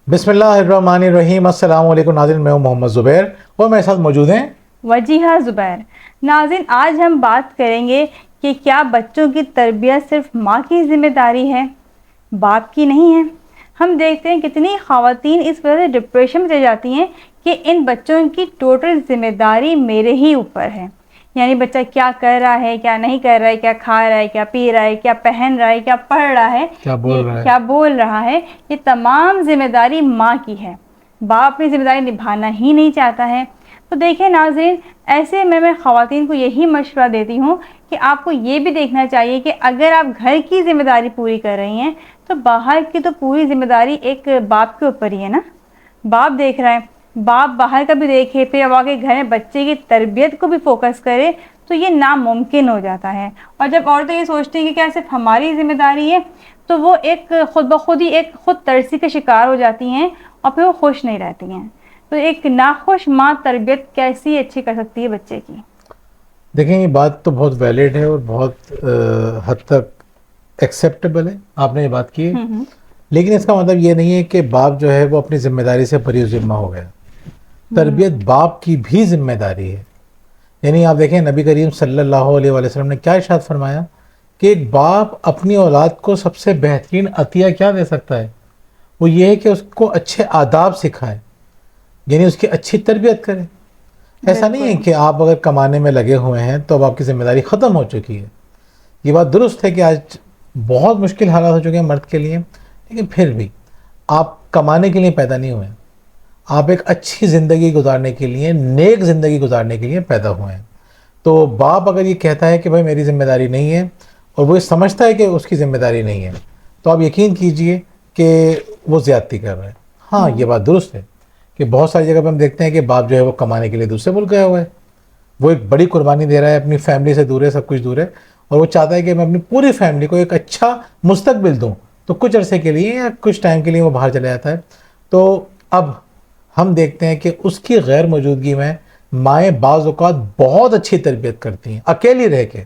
بسم اللہ الرحمن الرحیم. السلام علیکم ناظرین, میں ہوں محمد زبیر اور میرے ساتھ موجود ہیں وجیہہ زبیر. ناظرین, آج ہم بات کریں گے کہ کیا بچوں کی تربیت صرف ماں کی ذمہ داری ہے, باپ کی نہیں ہے. ہم دیکھتے ہیں کتنی خواتین اس وجہ سے ڈپریشن میں چلی جاتی ہیں کہ ان بچوں کی ٹوٹل ذمہ داری میرے ہی اوپر ہے. یعنی بچہ کیا کر رہا ہے, کیا نہیں کر رہا ہے, کیا کھا رہا ہے, کیا پی رہا ہے, کیا پہن رہا ہے, کیا پڑھ رہا ہے, کیا بول رہا ہے, یہ تمام ذمہ داری ماں کی ہے. باپ اپنی ذمہ داری نبھانا ہی نہیں چاہتا ہے. تو دیکھیں ناظرین, ایسے میں خواتین کو یہی مشورہ دیتی ہوں کہ آپ کو یہ بھی دیکھنا چاہیے کہ اگر آپ گھر کی ذمہ داری پوری کر رہی ہیں تو باہر کی تو پوری ذمہ داری ایک باپ کے اوپر ہی ہے نا. باپ دیکھ رہا ہے, باپ باہر کا بھی دیکھے, پھر اب آگے گھر میں بچے کی تربیت کو بھی فوکس کرے تو یہ ناممکن ہو جاتا ہے. اور جب عورتیں یہ سوچتی ہیں کہ کیا صرف ہماری ذمہ داری ہے تو وہ ایک خود بخود ہی ایک خود ترسی کا شکار ہو جاتی ہیں اور پھر وہ خوش نہیں رہتی ہیں. تو ایک ناخوش ماں تربیت کیسی اچھی کر سکتی ہے بچے کی؟ دیکھیں, یہ بات تو بہت ویلڈ ہے اور بہت حد تک ایکسیپٹیبل ہے, آپ نے یہ بات کی ہے. لیکن اس کا مطلب یہ نہیں ہے کہ باپ جو ہے وہ اپنی ذمہ داری سے بری ذمہ ہو گیا. تربیت باپ کی بھی ذمہ داری ہے. یعنی آپ دیکھیں نبی کریم صلی اللہ علیہ وسلم نے کیا ارشاد فرمایا کہ ایک باپ اپنی اولاد کو سب سے بہترین عطیہ کیا دے سکتا ہے, وہ یہ ہے کہ اس کو اچھے آداب سکھائے, یعنی اس کی اچھی تربیت کرے. ایسا نہیں ہے کہ آپ اگر کمانے میں لگے ہوئے ہیں تو اب آپ کی ذمہ داری ختم ہو چکی ہے. یہ بات درست ہے کہ آج بہت مشکل حالات ہو چکے ہیں مرد کے لیے, لیکن پھر بھی آپ کمانے کے لیے پیدا نہیں ہوئے ہیں, آپ ایک اچھی زندگی گزارنے کے لیے, نیک زندگی گزارنے کے لیے پیدا ہوئے ہیں. تو باپ اگر یہ کہتا ہے کہ بھائی میری ذمہ داری نہیں ہے اور وہ یہ سمجھتا ہے کہ اس کی ذمہ داری نہیں ہے, تو آپ یقین کیجئے کہ وہ زیادتی کر رہے ہیں. ہاں, یہ بات درست ہے کہ بہت ساری جگہ پہ ہم دیکھتے ہیں کہ باپ جو ہے وہ کمانے کے لیے دوسرے ملک گیا ہوا ہے, وہ ایک بڑی قربانی دے رہا ہے, اپنی فیملی سے دور ہے, سب کچھ دور ہے, اور وہ چاہتا ہے کہ میں اپنی پوری فیملی کو ایک اچھا مستقبل دوں, تو کچھ عرصے کے لیے یا کچھ ٹائم کے لیے وہ باہر چلا جاتا ہے. تو اب ہم دیکھتے ہیں کہ اس کی غیر موجودگی میں مائیں بعض اوقات بہت اچھی تربیت کرتی ہیں اکیلی رہ کے.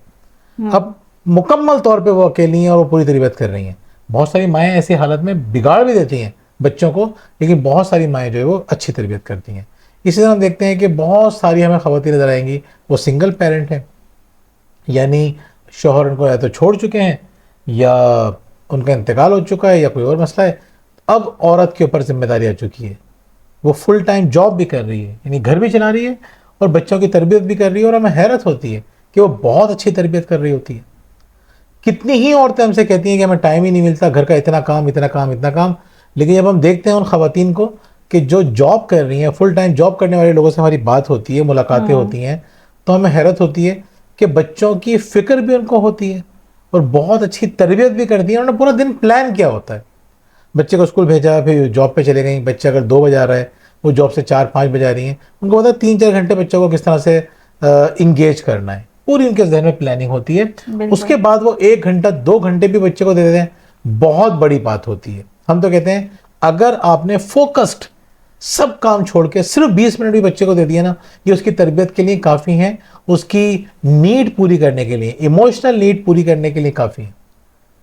اب مکمل طور پہ وہ اکیلی ہیں اور وہ پوری تربیت کر رہی ہیں. بہت ساری مائیں ایسی حالت میں بگاڑ بھی دیتی ہیں بچوں کو, لیکن بہت ساری مائیں جو ہے وہ اچھی تربیت کرتی ہیں. اسی طرح ہم دیکھتے ہیں کہ بہت ساری ہمیں خواتین نظر آئیں گی وہ سنگل پیرنٹ ہیں, یعنی شوہر ان کو یا تو چھوڑ چکے ہیں یا ان کا انتقال ہو چکا ہے یا کوئی اور مسئلہ ہے. اب عورت کے اوپر ذمہ داری آ چکی ہے, وہ فل ٹائم جاب بھی کر رہی ہے, یعنی گھر بھی چلا رہی ہے اور بچوں کی تربیت بھی کر رہی ہے, اور ہمیں حیرت ہوتی ہے کہ وہ بہت اچھی تربیت کر رہی ہوتی ہے. کتنی ہی عورتیں ہم سے کہتی ہیں کہ ہمیں ٹائم ہی نہیں ملتا, گھر کا اتنا کام اتنا کام اتنا کام. لیکن جب ہم دیکھتے ہیں ان خواتین کو کہ جو جاب کر رہی ہیں, فل ٹائم جاب کرنے والے لوگوں سے ہماری بات ہوتی ہے, ملاقاتیں ہوتی ہیں, تو ہمیں حیرت ہوتی ہے کہ بچوں کی فکر بھی ان کو ہوتی ہے اور بہت اچھی تربیت بھی کرتی ہیں. انہوں نے پورا دن پلان کیا ہوتا ہے, بچے کو اسکول بھیجا, پھر جاب پہ چلے گئیں. بچہ اگر 2 بجے آ رہا ہے, وہ جاب سے 4-5 بجے آ رہی ہیں, ان کو پتا ہے 3-4 گھنٹے بچوں کو کس طرح سے انگیج کرنا ہے, پوری ان کے ذہن میں پلاننگ ہوتی ہے. اس کے بعد وہ 1 گھنٹہ 2 گھنٹے بھی بچے کو دے دیتے ہیں, بہت بڑی بات ہوتی ہے. ہم تو کہتے ہیں اگر آپ نے فوکسڈ سب کام چھوڑ کے صرف 20 منٹ بھی بچے کو دے دیا نا, یہ اس کی تربیت کے لیے کافی ہیں, اس کی نیڈ پوری کرنے کے لیے, ایموشنل نیڈ پوری کرنے کے لیے کافی ہیں.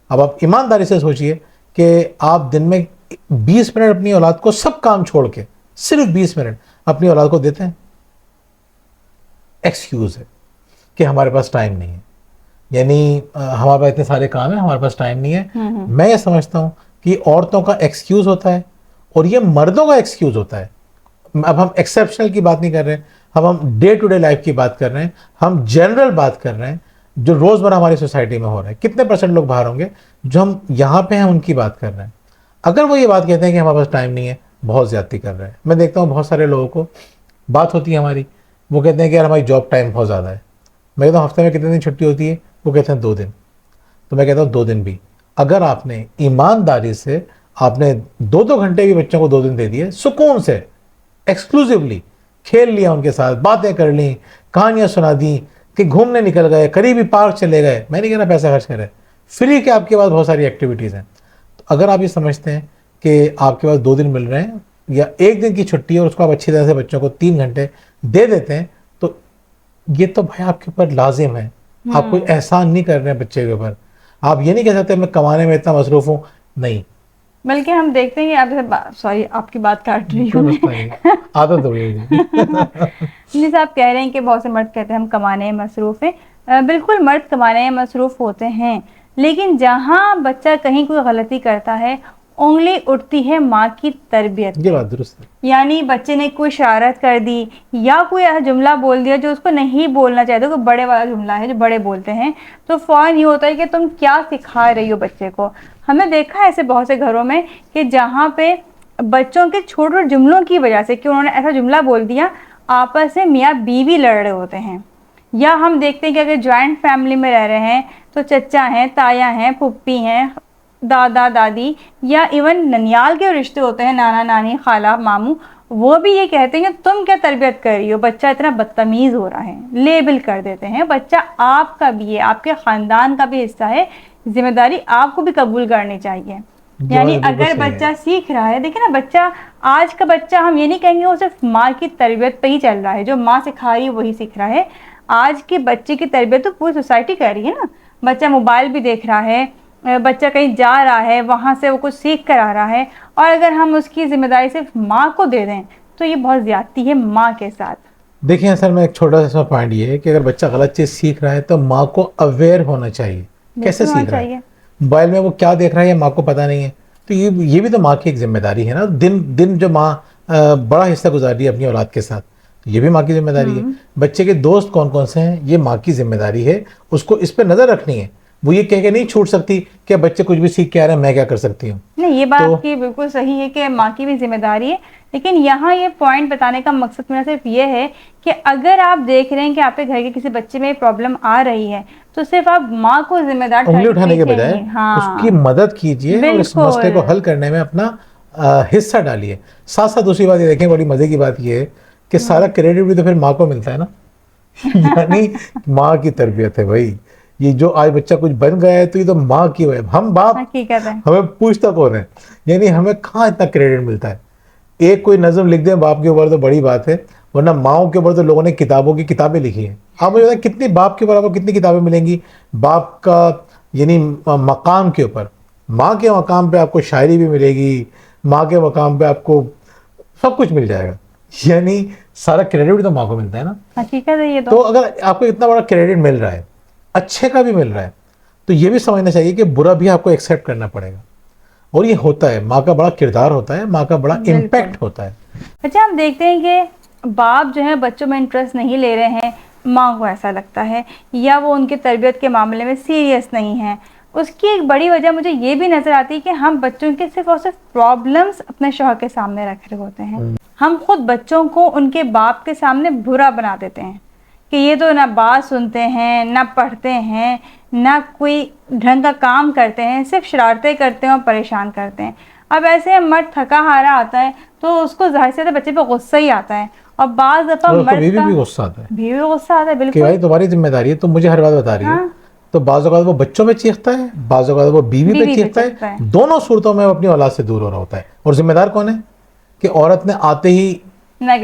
اب آپ ایمانداری سے سوچئے کہ آپ دن میں 20 منٹ اپنی اولاد کو سب کام چھوڑ کے صرف 20 منٹ اپنی اولاد کو دیتے ہیں. ایکسکیوز ہے کہ ہمارے پاس ٹائم نہیں ہے, یعنی ہمارے پاس اتنے سارے کام ہیں, ہمارے پاس ٹائم نہیں ہے. میں یہ سمجھتا ہوں کہ عورتوں کا ایکسکیوز ہوتا ہے اور یہ مردوں کا ایکسکیوز ہوتا ہے. اب ہم ایکسیپشنل کی بات نہیں کر رہے ہیں, ہم ڈے ٹو ڈے لائف کی بات کر رہے ہیں, ہم جنرل بات کر رہے ہیں جو روزمرہ ہماری سوسائٹی میں ہو رہا ہے. کتنے % لوگ باہر ہوں گے جو ہم یہاں پہ ہیں ان کی بات کر رہے ہیں. اگر وہ یہ بات کہتے ہیں کہ ہمارے پاس ٹائم نہیں ہے, بہت زیادتی کر رہے ہیں. میں دیکھتا ہوں بہت سارے لوگوں کو بات ہوتی ہے ہماری, وہ کہتے ہیں کہ یار ہماری جاب ٹائم بہت زیادہ ہے. میں کہتا ہوں ہفتے میں کتنے دن چھٹی ہوتی ہے, وہ کہتے ہیں 2 دن. تو میں کہتا ہوں 2 دن بھی اگر آپ نے ایمانداری سے آپ نے 2 گھنٹے بھی بچوں کو 2 دن دے دیے, سکون سے ایکسکلوزیولی کھیل لیا, ان کے ساتھ باتیں کر لیں, کہانیاں سنا دیں, کہ گھومنے نکل گئے, قریبی پارک چلے گئے. میں نہیں کہہ رہا پیسہ خرچ کرے, فری کے آپ کے پاس بہت ساری ایکٹیویٹیز ہیں. تو اگر آپ یہ سمجھتے ہیں کہ آپ کے پاس 2 دن مل رہے ہیں یا 1 دن کی چھٹی ہے اور اس کو آپ اچھی طرح سے بچوں کو 3 گھنٹے دے دیتے ہیں, تو یہ تو بھائی آپ کے اوپر لازم ہے. آپ کوئی احسان نہیں کر رہے ہیں بچے کے اوپر. آپ یہ نہیں کہہ سکتے میں کمانے میں اتنا مصروف ہوں. نہیں, بلکہ ہم دیکھتے ہیں کہ آپ سوری آپ کی بات کاٹ رہی ہوں عادت ہو گئی جیسے آپ کہہ رہے ہیں کہ بہت سے مرد کہتے ہیں ہم کمانے میں مصروف ہیں، بالکل مرد کمانے میں مصروف ہوتے ہیں، لیکن جہاں بچہ کہیں کوئی غلطی کرتا ہے انگلی اٹھتی ہے ماں کی تربیت یہ پہ۔ بات درست ہے. یعنی بچے نے کوئی شرارت کر دی یا کوئی ایسا جملہ بول دیا جو اس کو نہیں بولنا چاہتے، کوئی بڑے والا جملہ ہے جو بڑے بولتے ہیں، تو فوراً یہ ہوتا ہے کہ تم کیا سکھا رہی ہو بچے کو۔ ہم نے دیکھا ہے ایسے بہت سے گھروں میں کہ جہاں پہ بچوں کے چھوٹے جملوں کی وجہ سے کہ انہوں نے ایسا جملہ بول دیا، آپس میں میاں بیوی لڑ رہے ہوتے ہیں۔ یا ہم دیکھتے ہیں کہ اگر جوائنٹ فیملی میں رہ رہے ہیں تو چچا ہیں، تایا ہیں، پھپھی ہیں، دادا دادی، یا ایون ننیال کے رشتے ہوتے ہیں، نانا نانی، خالہ ماموں، وہ بھی یہ کہتے ہیں کہ تم کیا تربیت کر رہی ہو، بچہ اتنا بدتمیز ہو رہا ہے، لیبل کر دیتے ہیں۔ بچہ آپ کا بھی ہے، آپ کے خاندان کا بھی حصہ ہے، ذمہ داری آپ کو بھی قبول کرنی چاہیے۔ یعنی اگر بچہ سیکھ رہا ہے، دیکھیں نا، بچہ آج کا بچہ ہم یہ نہیں کہیں گے وہ صرف ماں کی تربیت پہ ہی چل رہا ہے، جو ماں سکھا رہی ہے وہی سیکھ رہا ہے۔ آج کے بچے کی تربیت تو پوری سوسائٹی کر رہی ہے نا۔ بچہ موبائل بھی دیکھ رہا ہے، بچہ کہیں جا رہا ہے، وہاں سے وہ کچھ سیکھ کر آ رہا ہے، اور اگر ہم اس کی ذمہ داری صرف ماں کو دے دیں تو یہ بہت زیادتی ہے ماں کے ساتھ۔ دیکھیں اصل میں ایک چھوٹا سا پوائنٹ یہ ہے کہ اگر بچہ غلط چیز سیکھ رہا ہے تو ماں کو اویئر ہونا چاہیے کیسے سیکھ رہا ہے، موبائل میں وہ کیا دیکھ رہا ہے ماں کو پتہ نہیں ہے، تو یہ بھی تو ماں کی ایک ذمہ داری ہے نا۔ دن جو ماں بڑا حصہ گزار رہی ہے اپنی اولاد کے ساتھ، یہ بھی ماں کی ذمہ داری ہے۔ بچے کے دوست کون کون سے ہیں یہ ماں کی ذمہ داری ہے، اس کو اس پہ نظر رکھنی ہے۔ وہ یہ کہہ کے نہیں چھوٹ سکتی کہ بچے کچھ بھی سیکھ کے آ رہے ہیں، میں کیا کر سکتی ہوں۔ نہیں، یہ بات کی بالکل صحیح ہے کہ ماں کی بھی ذمہ داری ہے، لیکن یہاں یہ پوائنٹ بتانے کا مقصد میرا صرف یہ ہے کہ اگر آپ دیکھ رہے ہیں کہ آپ کے گھر کے کسی بچے میں پرابلم آ رہی ہے تو صرف آپ ماں کو ذمہ دار انگلی اٹھانے کے بجائے اس کی مدد کیجیے اور اس مسئلے کو حل کرنے میں اپنا حصہ ڈالیے۔ ساتھ ساتھ دوسری بات یہ دیکھیں، بڑی مزے کی بات یہ ہے کہ سارا کریڈٹ بھی تو پھر ماں کو ملتا ہے نا۔ یعنی ماں کی تربیت ہے بھائی، یہ جو آج بچہ کچھ بن گیا ہے تو یہ تو ماں کی وجہ، ہم باپ ہمیں پوچھتا کون ہے، یعنی ہمیں کہاں اتنا کریڈٹ ملتا ہے۔ ایک کوئی نظم لکھ دیں باپ کے اوپر تو بڑی بات ہے، ورنہ ماؤں کے اوپر تو لوگوں نے کتابوں کی کتابیں لکھی ہیں۔ آپ مجھے بتائیں کتنی باپ کے برابر کتنی کتابیں ملیں گی باپ کا یعنی مقام کے اوپر۔ ماں کے مقام پہ آپ کو شاعری بھی ملے گی، ماں کے مقام پہ آپ کو سب کچھ مل جائے گا، یعنی سارا کریڈٹ بھی تو ماں کو ملتا ہے نا۔ حقیقت ہے یہ تو اگر آپ کو اتنا بڑا کریڈٹ مل رہا ہے، اچھے کا بھی مل رہا ہے، تو یہ بھی سمجھنا چاہیے کہ برا بھی آپ کو ایکسیپٹ کرنا پڑے گا، اور یہ ہوتا ہے، ماں کا بڑا کردار ہوتا ہے، ماں کا بڑا امپیکٹ ہوتا ہے۔ اچھا، ہم دیکھتے ہیں کہ باپ جو ہے بچوں میں انٹرسٹ نہیں لے رہے ہیں، ماں کو ایسا لگتا ہے، یا وہ ان کی تربیت کے معاملے میں سیریس نہیں ہیں۔ اس کی ایک بڑی وجہ مجھے یہ بھی نظر آتی ہے کہ ہم بچوں کے صرف اور صرف پرابلمز اپنے شوہر کے سامنے رکھ رہے ہوتے ہیں۔ ہم خود بچوں کو ان کے باپ کے سامنے برا بنا دیتے ہیں کہ یہ تو نہ بات سنتے ہیں، نہ پڑھتے ہیں، نہ کوئی ڈھنگ کا کام کرتے ہیں، صرف شرارتیں کرتے ہیں اور پریشان کرتے ہیں۔ اب ایسے مرد تھکا ہارا آتا ہے تو اس کو ظاہر سے بچے پہ غصہ ہی آتا ہے، اور بعض دفعہ مرد کا بھی غصہ آتا ہے، بیوی بھی غصہ آتا ہے، بالکل کہ بھائی تمہاری ذمہ داری ہے، تم مجھے ہر بات بتا رہی ہو۔ تو بعض اوقات وہ بچوں پہ چیختا ہے، بعض اوقات وہ بیوی پہ چیختا ہے، دونوں صورتوں میں وہ اپنی اولاد سے دور ہو رہا ہوتا ہے۔ اور ذمہ دار کون ہے کہ عورت نے آتے ہی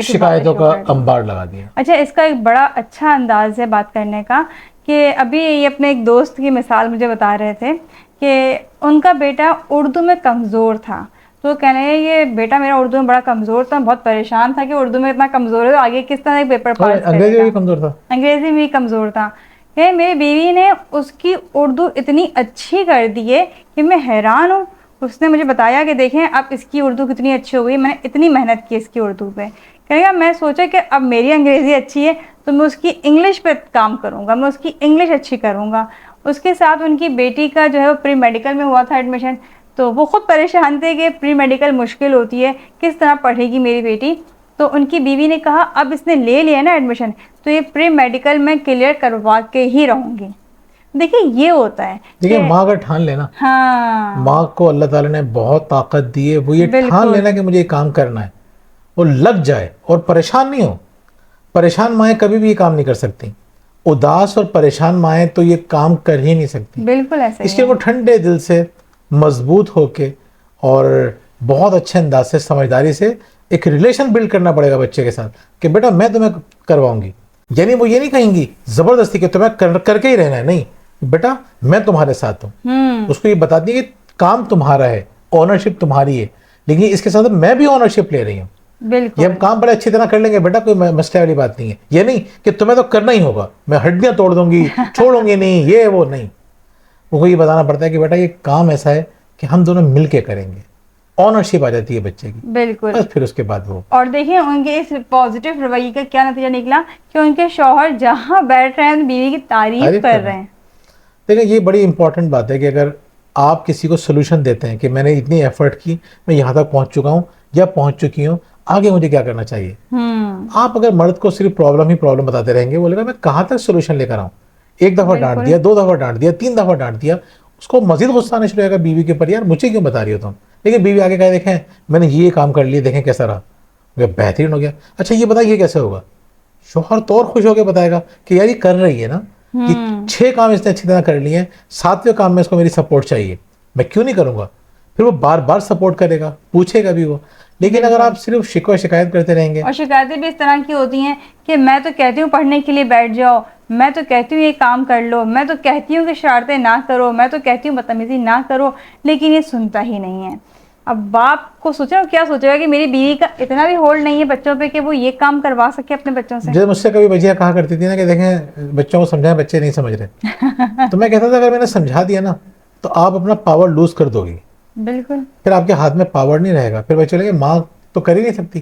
شکایتوں کا انبار لگا دیا۔ اچھا، اس کا ایک بڑا اچھا انداز ہے بات کرنے کا کہ ابھی یہ اپنے ایک دوست کی مثال مجھے بتا رہے تھے کہ ان کا بیٹا اردو میں کمزور تھا، تو کہنے ہیں یہ بیٹا میرا اردو میں بڑا کمزور تھا، بہت پریشان تھا کہ اردو میں اتنا کمزور ہے تو آگے کس طرح پیپر پاس کرے گا۔ انگریزی بھی کمزور تھا، انگریزی بھی کمزور تھا۔ کہ میری بیوی نے اس کی اردو اتنی اچھی کر دی ہے کہ میں حیران ہوں۔ اس نے مجھے بتایا کہ دیکھیں اب اس کی اردو کتنی اچھی ہو گئی، میں نے اتنی محنت کی اس کی اردو پہ۔ کہے گا میں سوچا کہ اب میری انگریزی اچھی ہے تو میں اس کی انگلش پہ کام کروں گا، میں اس کی انگلش اچھی کروں گا۔ اس کے ساتھ ان کی بیٹی کا جو ہے وہ پری میڈیکل میں ہوا تھا ایڈمیشن، تو وہ خود پریشان تھے کہ پری میڈیکل مشکل ہوتی ہے، کس طرح پڑھے گی میری بیٹی۔ تو ان کی بیوی نے کہا اب اس نے لے لیا نا ایڈمیشن تو یہ پری میڈیکل میں کلیئر کروا کے ہی رہوں گی۔ دیکھیں یہ ہوتا ہے، دیکھیں ماں اگر ٹھان لینا، ماں کو اللہ تعالیٰ نے بہت طاقت دی ہے، وہ یہ ٹھان لینا کہ مجھے یہ کام کرنا ہے، وہ لگ جائے اور پریشان نہیں ہو۔ پریشان مائیں کبھی بھی یہ کام نہیں کر سکتی، اداس اور پریشان مائیں تو یہ کام کر ہی نہیں سکتی۔ بالکل ایسا اس لیے وہ ٹھنڈے دل سے، مضبوط ہو کے اور بہت اچھے انداز سے، سمجھداری سے ایک ریلیشن بلڈ کرنا پڑے گا بچے کے ساتھ کہ بیٹا میں تمہیں کرواؤں گی۔ یعنی وہ یہ نہیں کہیں گی زبردستی کہ تمہیں کر کے ہی رہنا ہے، نہیں بیٹا میں تمہارے ساتھ ہوں۔ اس کو یہ بتا دیں کہ کام تمہارا ہے، اونرشپ تمہاری ہے لیکن اس کے ساتھ میں بھی اونرشپ لے رہی ہوں. بالکل یہ ہم کام بڑے اچھی طرح کر لیں گے بیٹا, کوئی مسئلہ والی بات نہیں ہے. یہ نہیں کہ تمہیں تو کرنا ہی ہوگا, میں ہڈیاں توڑ دوں گی, چھوڑوں گی نہیں, یہ وہ نہیں. وہ یہ بتانا پڑتا ہے کہ بیٹا یہ کام ایسا ہے کہ ہم دونوں مل کے کریں گے. اونرشپ آ جاتی ہے بچے کی, بالکل. بس پھر اس کے بعد وہ. اور دیکھیں ان کے اس پازیٹیو رویے کا کیا نتیجہ نکلا کہ ان کے شوہر جہاں بیٹھ رہے ہیں بیوی کی تعریف کر رہے ہیں. دیکھیں یہ بڑی امپورٹنٹ بات ہے کہ اگر آپ کسی کو سولوشن دیتے ہیں کہ میں نے اتنی ایفرٹ کی, میں یہاں تک پہنچ چکا ہوں یا پہنچ چکی ہوں, آگے مجھے کیا کرنا چاہیے. آپ اگر مرد کو صرف پرابلم بتاتے رہیں گے, بولے گا میں کہاں تک سولوشن لے کر آؤں. ایک دفعہ ڈانٹ دیا, 2 دفعہ ڈانٹ دیا, 3 دفعہ ڈانٹ دیا, اس کو مزید غصہ آنے شروع ہوگا بیوی کے اوپر, یار مجھے کیوں بتا رہی ہو تم. لیکن بیوی آگے کہے دیکھیں میں نے یہ کام کر لیا, دیکھیں کیسا رہا, بہترین ہو گیا. اچھا یہ بتائیے کیسے ہوگا. شوہر تو اور خوش ہو کے بتائے گا کہ یار یہ کر رہی ہے نا, یہ 6 کام اس نے اچھی طرح کر لیے ہیں, 7ویں کام میں اس کو میری سپورٹ چاہیے, میں کیوں نہیں کروں گا. پھر وہ بار بار سپورٹ کرے گا, پوچھے گا بھی وہ. لیکن اگر آپ صرف شکوہ شکایت کرتے رہیں گے, اور شکایتیں بھی اس طرح کی ہوتی ہیں کہ میں تو کہتی ہوں پڑھنے کے لیے بیٹھ جاؤ, میں تو کہتی ہوں یہ کام کر لو, میں تو کہتی ہوں کہ شرارتیں نہ کرو, میں تو کہتی ہوں بدتمیزی نہ کرو, لیکن یہ سنتا ہی نہیں ہے. اب باپ کو سوچا کیا سوچے گا کہ میری بیوی کا اتنا بھی ہولڈ نہیں ہے بچوں پہ کہ وہ یہ کام کروا سکے اپنے بچوں سے. جیسے مجھ سے کبھی بجیاں کہا کرتی تھی نا کہ دیکھیں بچوں کو سمجھائیں, بچے نہیں سمجھ رہے, تو میں کہتا تھا اگر میں نے سمجھا دیا نا تو آپ اپنا پاور لوز کر دو گی. بالکل. پھر آپ کے ہاتھ میں پاور نہیں رہے گا, پھر بچے لگے ماں تو کر ہی نہیں سکتی.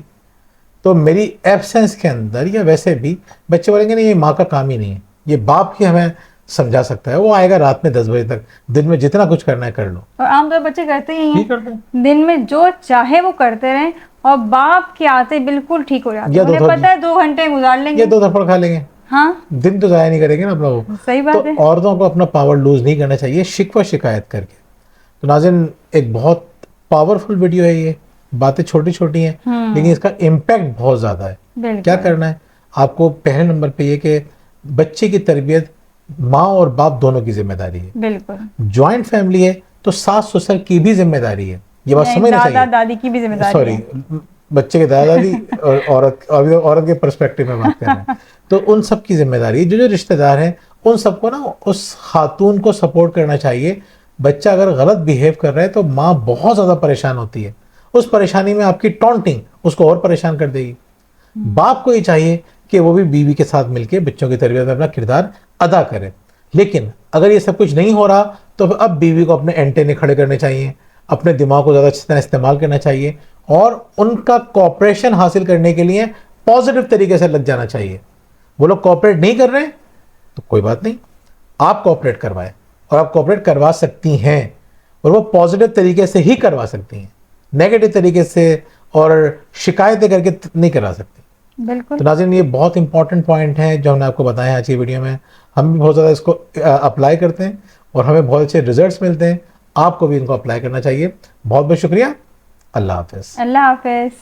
تو میری ایبسنس کے اندر یا ویسے بھی بچے بولیں گے نہیں یہ ماں کا کام ہی نہیں ہے, یہ باپ ہی ہمیں سمجھا سکتا ہے. وہ آئے گا رات میں 10 بجے تک, دن میں جتنا کچھ کرنا ہے کر لو. اور عام طور بچے کرتے ہی ٹھیک کرتے ہیں, دن میں جو چاہے وہ کرتے رہیں, اور باپ کے آتے بالکل ٹھیک ہو جاتے ہیں. انہیں پتہ ہے 2 گھنٹے گزار لیں گے, یہ 2 تھپڑ کھا لیں گے, ہاں دن تو ضائع نہیں کریں گے نا اپنا. وہ صحیح تو بات ہے. عورتوں کو اپنا پاور لوز نہیں کرنا چاہیے شکوہ شکایت کر کے. تو ناظرین ایک بہت پاورفل ویڈیو ہے یہ, باتیں چھوٹی چھوٹی ہیں لیکن اس کا امپیکٹ بہت زیادہ ہے. کیا کرنا ہے آپ کو, پہلے نمبر پہ یہ کہ بچے کی تربیت ماں اور باپ دونوں کی ذمہ داری ہے. بالکل. جوائنٹ فیملی ہے تو ساس سسر کی بھی ذمہ داری ہے, یہ بات سمجھنا چاہیے. دادا دادی کی بھی ذمہ داری سوری, بچے کے دادا دادی اور عورت کے پرسپیکٹو میں بات کر رہے ہیں, تو ان سب کی ذمہ داری ہے. جو رشتہ دار ہیں ان سب کو نا اس خاتون کو سپورٹ کرنا چاہیے. بچہ اگر غلط بیہیو کر رہا ہے تو ماں بہت زیادہ پریشان ہوتی ہے, اس پریشانی میں آپ کی ٹونٹنگ اس کو اور پریشان کر دے گی. باپ کو یہ چاہیے کہ وہ بھی بیوی کے ساتھ مل کے بچوں کی تربیت میں اپنا کردار ادا کرے. لیکن اگر یہ سب کچھ نہیں ہو رہا تو اب بیوی کو اپنے اینٹینے کھڑے کرنے چاہیے, اپنے دماغ کو زیادہ اچھی طرح استعمال کرنا چاہیے, اور ان کا کوآپریشن حاصل کرنے کے لیے پازیٹیو طریقے سے لگ جانا چاہیے. وہ لوگ کوآپریٹ نہیں کر رہے تو کوئی بات نہیں, آپ کوآپریٹ کروائیں, اور آپ کوآپریٹ کروا سکتی ہیں, اور وہ پازیٹیو طریقے سے ہی کروا سکتی ہیں, نیگیٹو طریقے سے اور شکایتیں کر کے نہیں کروا سکتی. بالکل. تو ناظرین یہ بہت امپورٹنٹ پوائنٹ ہیں جو ہم نے آپ کو بتائے ہیں آج کی ویڈیو میں. ہم بھی بہت زیادہ اس کو اپلائی کرتے ہیں اور ہمیں بہت اچھے ریزلٹس ملتے ہیں. آپ کو بھی ان کو اپلائی کرنا چاہیے. بہت بہت شکریہ. اللہ حافظ. اللہ حافظ.